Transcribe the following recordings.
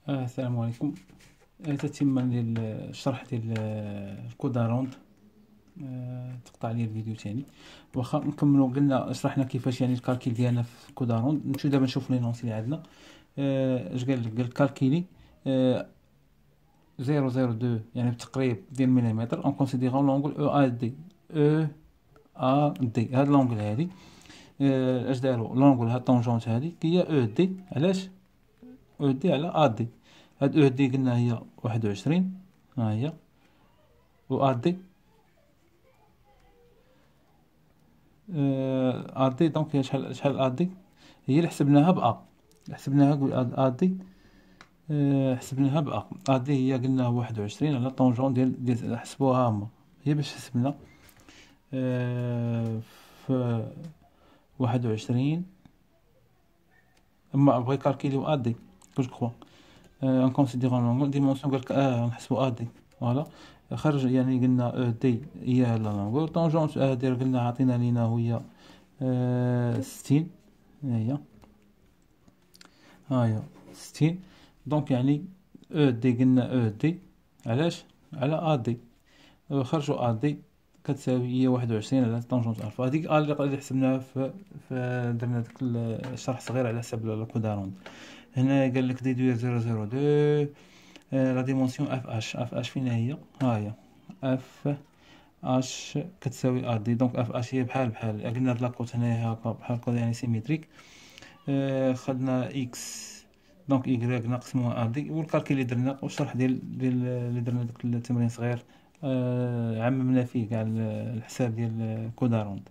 السلام عليكم. تتم ديال الشرح ديال الكوداروند. تقطع لي الفيديو تاني. واخا نكملو، قلنا شرحنا كيفاش يعني الكالكيل ديالنا في الكوداروند. نمشيو دابا نشوف لي نونس اللي عندنا. اش قال لك؟ قال كالكيلي 002 يعني بتقريب ديال مليمتر اون كونسيديرون لونغل او ا دي. او ا دي هاد لونغل هادي. اش داروا لونغل هاد طونجونت هادي هي او دي. علاش او دي على ا دي؟ هاد او دي قلنا هي 21، ها هي. و ا دي ا دي دونك هي شحال ا دي؟ هي اللي حسبناها بأ، حسبناها ا دي. حسبناها بأ. ا دي هي قلنا 21 على طونجون ديال حسبوها هما. هي باش حسبنا في 21. اما بغا يكالكيليو ا دي كوش كخوا ان كونسيديرون لونغول ديمونسيون. قالك نحسبو ا دي فوالا. خرج يعني قلنا او دي هي هاد لونغول طونجونت ا دي قلنا عطينا لينا هي 60. هي هاهي 60. دونك يعني او دي قلنا او دي علاش على ا دي. خرجوا ا دي كتساوي هي 21 على طونجونت الفا. هذيك اللي حسبناها في درنا داك الشرح صغير على حساب الكوداروند. هنا قال لك ديدوير 002 لا ديمونسيون اف اش فين هي؟ ها هي اف اش كتساوي ا دي. دونك اف اش هي بحال قلنا هاد لاكوت هنايا هكا بحال هكا يعني سيميتريك. خدنا اكس دونك ايكغيك ناقص ا دي. والكالكيل اللي درنا والشرح ديال اللي درنا داك التمرين صغير عممنا فيه كاع الحساب ديال الكوداروند.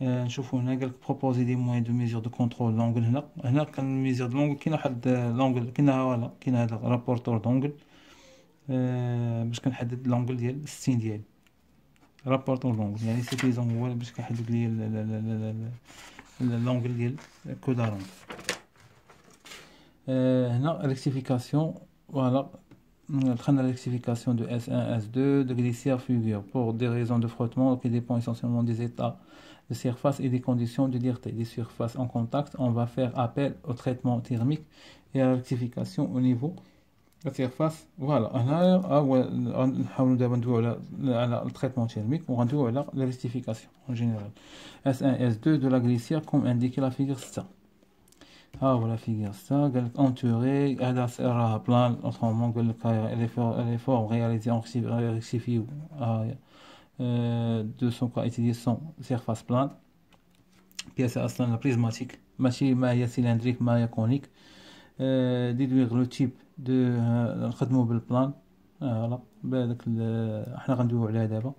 نشوفو هنا قالك بروبوزي دي موان دو ميزور دو كونترول لونغل. هنا كان ميزور دو لونغل. كاين واحد لونغل كاينها فوالا، كاين هذا رابورتور دونغل باش كنحدد لونغل ديال 60 ديالي. رابورتور دونغل يعني سيتيزون هو باش كيحدد لي لونغل ديال الكوداروند. هنا ريكتيفيكاسيون فوالا. دخلنا rectification de S1, S2, de glissière figure pour des raisons de frottement qui dépendent essentiellement des états de surface et des conditions de dureté des surfaces en contact. On va faire appel au traitement thermique et à la rectification au niveau de la surface. Voilà. On va le traitement thermique ou la rectification en général. S1, S2 de la glissière comme indiqué la figure 7. ها هو لا فيغور سا. قالك اونتوري هذا راها بلان اوترومون. قالك لي فور رياليزي اون ريكتيفيو دو سون كا اتيليزاسيون سيرفاس بلان. بياسة اصلا بريزماتيك ماشي ما هي سيلندريك ما هي كونيك. ديدويغ لو تيب دو نخدمو بالبلان. فوالا بهذاك حنا غندويو عليها دابا.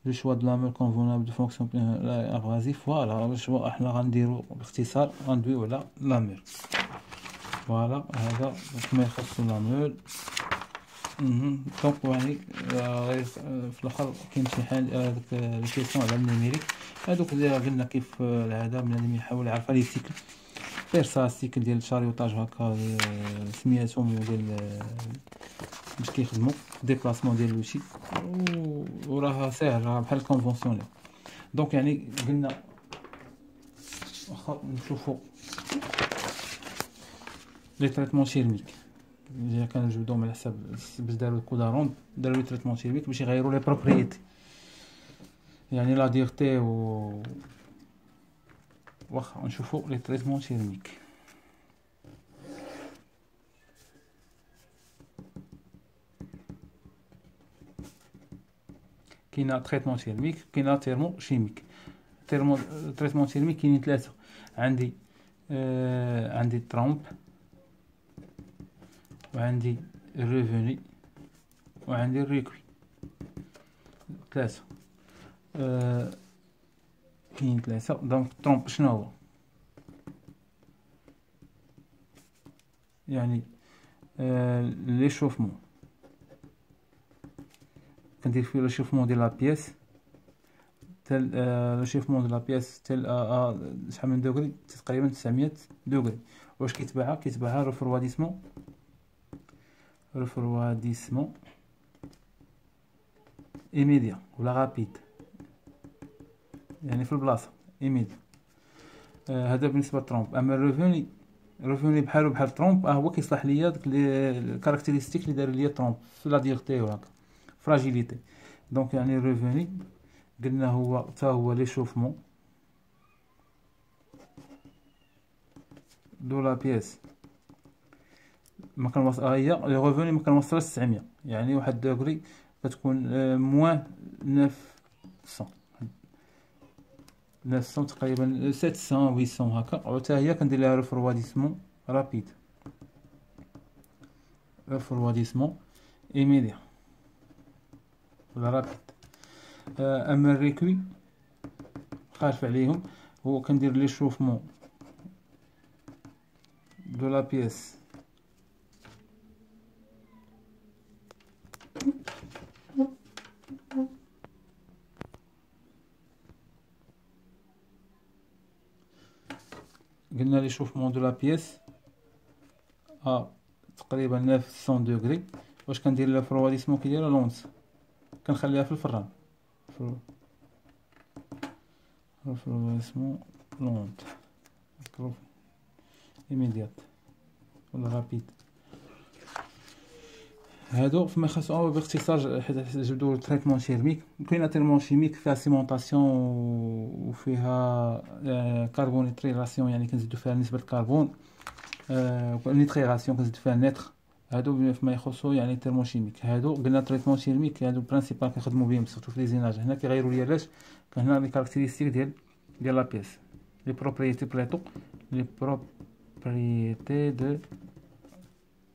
لو شوا دو لامور كونفونابل دو فونكسيون ابغازيف. فوالا لو شوا حنا غنديرو باختصار غندويو على لامور. فوالا هذا كما يخص لامور. دونك يعني في الاخر كاين شي حاجه هذاك لي كيسيون على النيميريك. هذوك اللي قلنا كيف العاده بنادم يحاول يعرف لي سيكل غير سا السيكل ديال الشاريوطاج هكا سمياتهم ديال باش كيخدموا ديبلاسمون ديال لوشي وراها ساهل راه بحال الكونفونسيونيل. دونك يعني قلنا واخا نشوفوا لي تريتمون تيرميك اللي كانوا جبدوهم على حساب باش داروا الكوداروند. داروا لي تريتمون تيرميك باش يغيروا لي بروبريتي يعني لا ديرتي واخا نشوفوا لي تريتمون تيرميك. كاينه تريتمون تيرميك كاينه تيرمو شيميك. تريتمون تيرميك كاينين ثلاثه. عندي ترومب وعندي الريفوني وعندي الريكوي. ثلاثه كاين ثلاثه. دونك ترومب شنو هو؟ يعني لي شوفمون كندير فيه لو شوفمون ديال لا بياس تال لو شوفمون ديال لا بياس تال شحال من دوغري؟ تقريبا 900 دوغري. واش كيتباعها ريفرواديسمون ايميديا ولا رابيد يعني في البلاصه ايميديا. هذا بالنسبه للترومب. اما الريفوني ريفوني بحالو بحال ترومب، هو كيصلح ليا داك الكاركتيرستيك اللي دار ليا ترومب في لا ديرتي وهكا فراجيليتي. دونك يعني ريفوني قلنا هو حتى هو لي شوفمون دو لا بيس ما كنوصل، هي لي ريفوني ما كنوصلش 900، يعني واحد دوغري كتكون موان 900 تقريبا 700 800 هكا، وحتى هي كندير لها ريفرواديسمون رابيد، ريفرواديسمون ايميديا ولا رابيد. اما الريكوي خالف عليهم، هو كندير لي شوفمون دو لا بيس قلنا لي شوفمون دو لا بيس تقريبا 900 دوغري. واش كندير لها فرواديسمون كيديرها لونس، كنخليها في الفران فرواديسمون لونت ايميديات ولا رابيد. هادو فما خاصو باختصار حيت جبدو تريتمون تيرميك. كاينه تريتمون شيميك فيها سيمونطاسيون وفيها كاربونيتريلاسيون، يعني كنزيدو فيها نسبه الكربون، نيتريلاسيون كنزيدو فيها نيتر. هادو فيما يخصو يعني تريتمون شيميك. هادو قلنا تريتمون تيرميك هادو برينسيبال كنخدمو بهم سورتو في ليزيناج. هنا كيغيروا ليا لاش هنا لي كاركتيرستيك ديال لا بيس، لي بروبريتي بليتو لي بروبريتي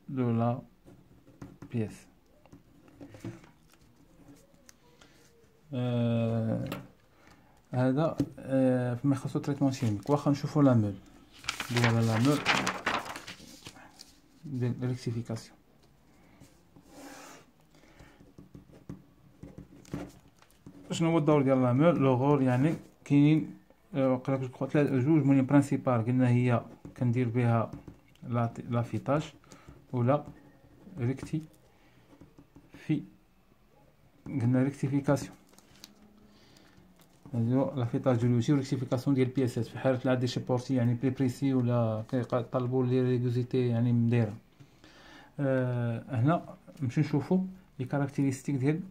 دو لا بيس. هذا فيما يخصو تريتمون شيميك. واخا نشوفو لا مول ديال لا مول ديال ريكتيفيكاسيون. شنو هو الدور ديال لا مول؟ لو غول يعني كاينين جوج مولين برينسيبال. قلنا هي كندير بها لافيتاج ولا ريكتي قلنا ريكتيفيكاسيون. هادو لافيتاج دو لوتي وريكتيفيكاسيون ديال بياسات في حاله لا دي شي بورتي يعني بري بريسي ولا كيطلبوا لي ريغوزيتي يعني مديره. هنا نمشيو نشوفو لي كاركتيرستيك ديال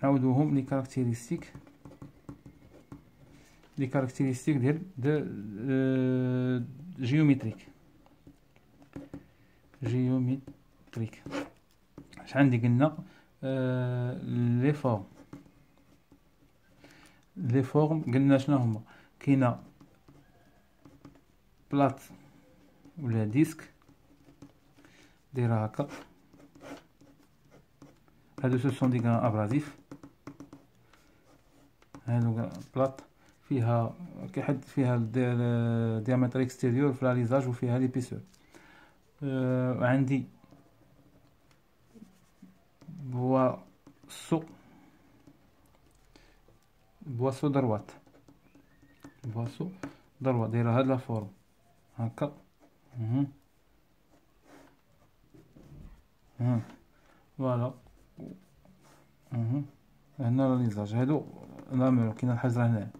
نعاودوهم لي كاركتيرستيك ديال جيومتريك. اش عندي؟ قلنا لي فورم قلنا شنو هما؟ كاينه بلاط ولا ديسك دايره هكا. هادو سون دي غران ابرازيف. هادو بلاط فيها كيحد فيها ديامتر اكستيريور في لاليزاج وفيها ليبيسور. عندي بواسو دروات دايره هاد لا فورم هكا. فوالا. هنا لاليزاج. هادو نعملو كاين الحجره هنا.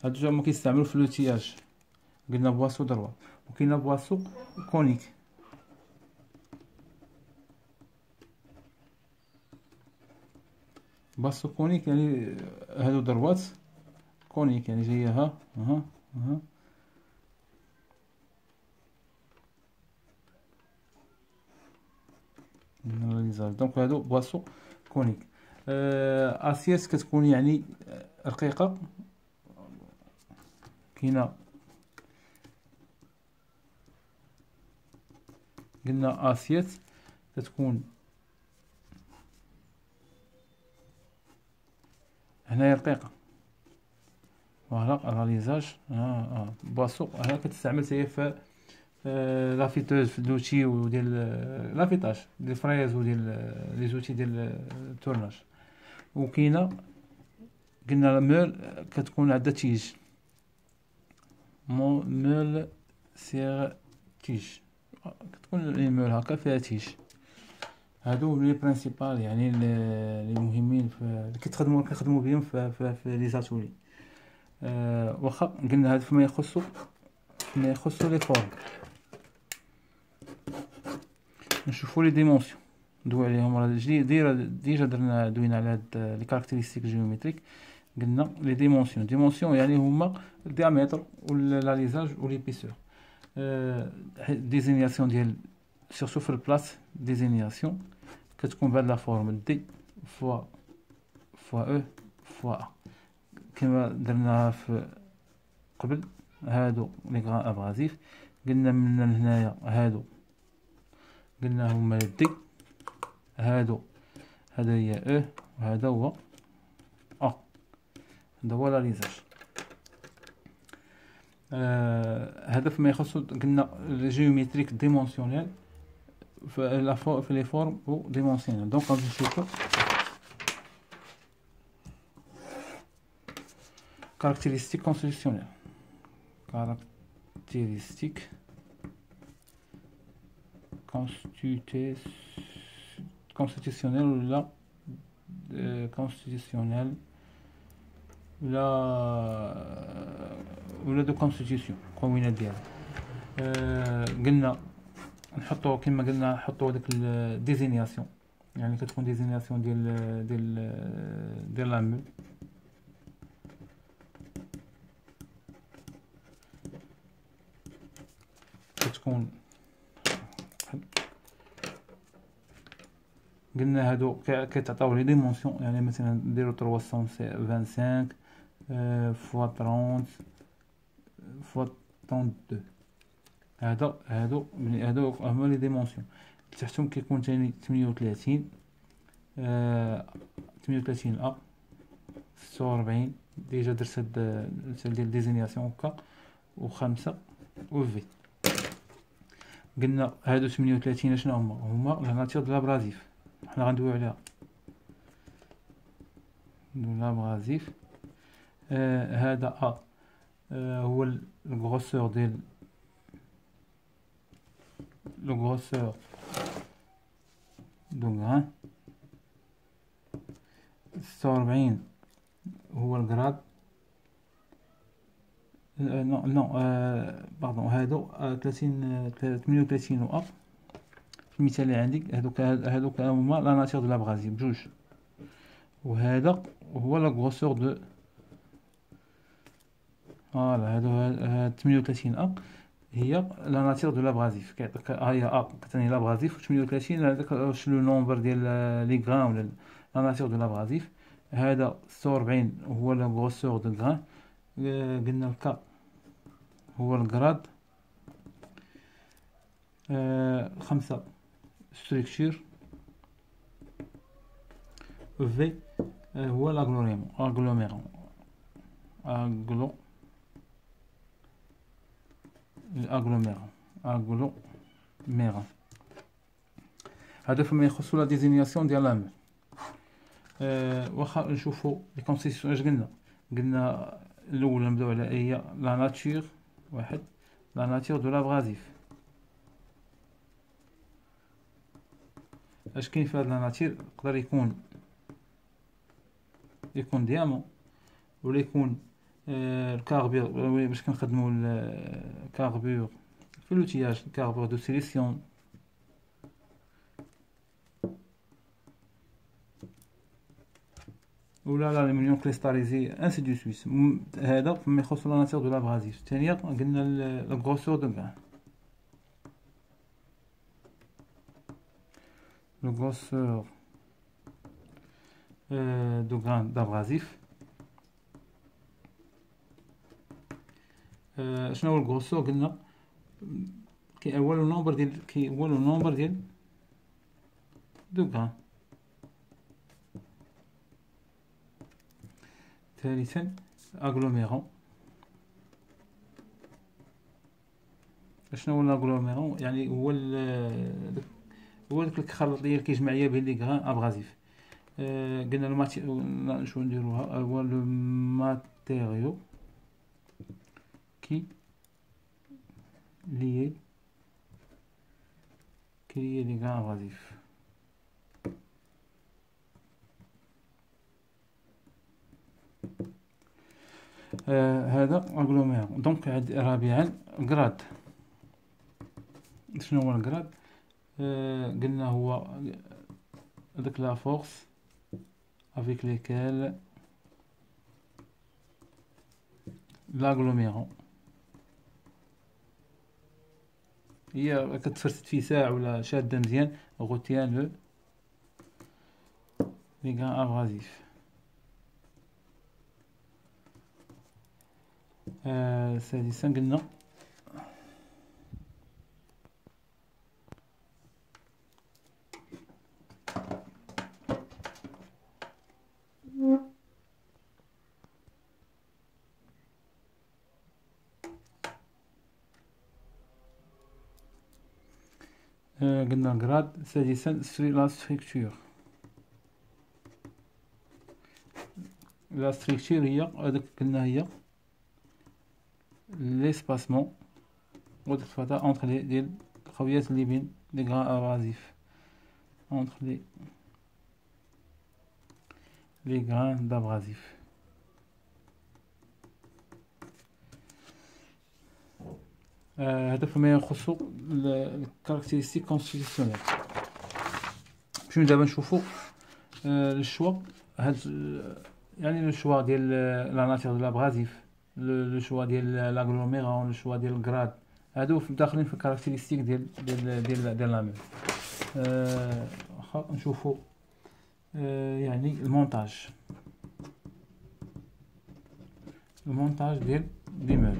هادو جا ما كيستعملو في لوتياج. قلنا بواسو دروات. وكاينه بواسو كونيك. بواسو كونيك يعني هادو دروات كونيك يعني جايه ها لاليزاج. دونك هادو بواسو كونيك. اسياس كتكون يعني رقيقه. كاينه قلنا اسيات كتكون هنايا رقيقه. فوالا لاليزاج. بواسو هنا كتستعمل هي في لافيتوز في دوتي وديال لافيتاج ديال فريز وديال لي زوتي ديال التورناج. وكاينه قلنا مول كتكون عندها تيج مول سيغ تيج. كتكون لي مول هكا فيها تيج. هادو لي برينسيبال يعني لي مهمين في كنخدموا بهم في لي زاتولي. واخا قلنا هاد فيما يخصو فيما يخص لي فورم نشوفو لي ديمونسيون ندوي عليهم. راه ديجا دوينا على هاد لي كاركتيرستيك جيومتريك. قلنا لي ديمونسيون يعني هما الديامتر ولا ليزاج و ليبيسور. ديزينياسيون ديال سيرتو في البلاص ديزينياسيون كتكون بهاد لا فورم دي فوا او فوا ا كما درناها في قبل. هادو لي غران ابغازيف قلنا من هنايا هادو قلنا هما دي هادو هذا هي او وهذا هو ا هذا هو لا ليزاج. هذا فيما يخص قلنا الجيومتريك ديمونسيونيل في لي فورم و ديمونسيونيل. دونك غادي نشوفو كاركتيرستيك كونستيتيونيل كاركتيرستيك constitutionnel ولا constitutionnel ولا دو constitution قوانين ديالها. قلنا نحطو كما قلنا نحطو هذيك الديزينياسيون يعني كتكون ديزينياسيون ديال لامو كتكون. قلنا هادو كيتعطاو لي ديمونسيون يعني مثلا نديرو 325 فوا 30 فوا 32. هادو هما لي ديمونسيون. تحتهم كيكون تاني 38 38 ا 46 ديجا درت هاد ديال ديزينياسيون هكا و5 و في. قلنا هادو 38 شنو هما لا ناتير دو لابرازيف حنا غندويو عليها دو لابرازيف. هذا ا هو الغروسور ديال لو غروسور دو غران. 46 هو الغراد باردون هادو 30 38 و ا في المثال اللي عندي هادوك هما لا ناتير دو لابرازيف بجوج. وهذا هو لا غروسور دو فوالا هاد 38 ا هي لا ناتير دو لابرازيف. كيعطيك هي ا كتعني لابرازيف و 38 هذاك واش لو نومبر ديال لي غران ولا لا ناتير دو لابرازيف. هذا 46 هو لا غروسور دو غران. قلنا الكا هو الغراد. 5 ستركتور في هو الاغلوميرون هذا فيما يخص لا ديزينياسيون ديال لامو. واخا نشوفوا لي كونستيتيسيون اش قلنا الاولى نبداو على هي لا ناتور واحد لا ناتور دو لابرازيف. اش كاين في هاد لا ناتور؟ يقدر يكون ديامون ولا يكون الكاربور باش كنخدموا الكاربور في لوتياج الكاربور دو سيليسيون ولا الالومنيوم كريستاليزي انسي دو سويس. هذا فيما يخص لا ناتور دو لابرازيف. الثانيه قلنا الغروسور دو غران لو غروسور دو غران دابرازيف. شنو هو الغروسور؟ قلنا هو لو نومبر ديال دو غران. ثالثا اغلوميرون. شنو هو الاغلوميرون؟ يعني هو داك الخلط اللي كيجمع ليا بين لي غران ابغازيف. قلنا شنو نديروها؟ هو لو ماتيريو كي لي لي غران ابغازيف. هذا اغلوميرون. دونك رابعا الجراد. شنو هو الجراد؟ قلنا هو داك لا فورس افيك ليكال لاغلوميرون هي كتفرست في ساع ولا شاده مزيان غوتيان لو لي غان افرازيف. سادسا قلنا قلنا الجراد. سادسا لا ستركتور. لا ستركتور هي هذاك قلنا هي ليسباسمون وديك الفترة اونتر لي ديال الخويات اللي بين لي غران افازيف اونتر لي غران دابغازيف. هذا فيما يخص الكاركتيرستيك كونستيتيسيونيل. نمشيو دابا نشوفو الشوا هاد يعني لو شوا ديال لا ناتور دو لابغازيف، لو شوا ديال لاغلوميرون، لو شوا ديال الكراد، هادو داخلين في الكاركتيرستيك ديال لا ميل. واخا نشوفو يعني المونتاج ديال بيمول.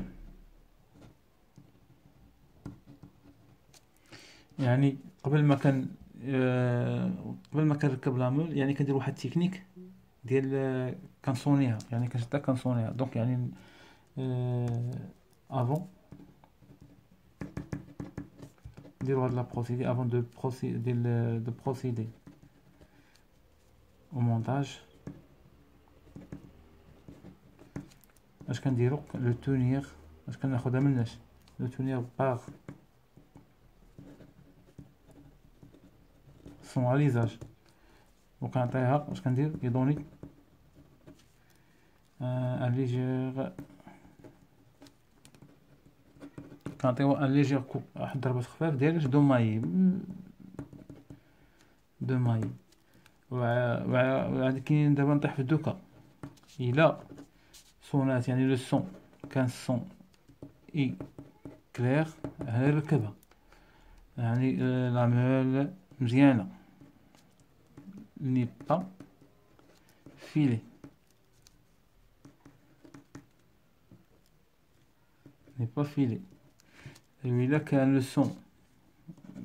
يعني قبل ما كنركب لا مول يعني كندير واحد التكنيك ديال كنصونيها، يعني كنشدها كنصونيها. دونك يعني افون نديرو هاد لا بروسيدي افون دو بروسيدي او مونتاج. اش كنديرو لو تونير، اش كناخدها مناش لو تونير باغ سوناليزاج، وكنعطيها اش كندير يدوني ان ليجير، كنعطيو ان ليجير كو، واحد ضربة خفاف ديال دو ماي وعاد كاين دابا نطيح في الدوكا الى صونات يعني لو سون كان سون اي كلير هنا نركبها، يعني لا مول مزيانه ني با فيلي وإلا كان لو سون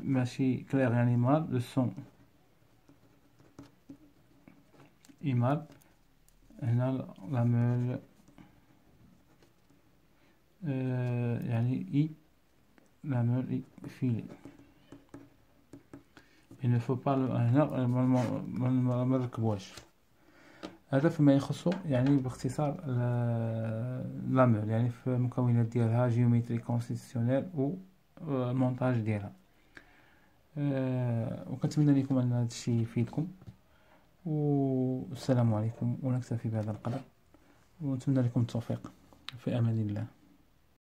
ماشي كلير يعني مال لو سون اي مال، هنا لا مول يعني اي لا مول اي فيلي. il ne faut pas هنا ما نركبوهاش. هذا فيما يخص يعني باختصار لا مول، يعني في المكونات ديالها جيومتري كونستيتيسيونيل والمونتاج ديالها. وكنتمنى لكم ان هذا الشيء يفيدكم، والسلام عليكم، ونكتفي بهذا القدر، ونتمنى لكم التوفيق في امان الله.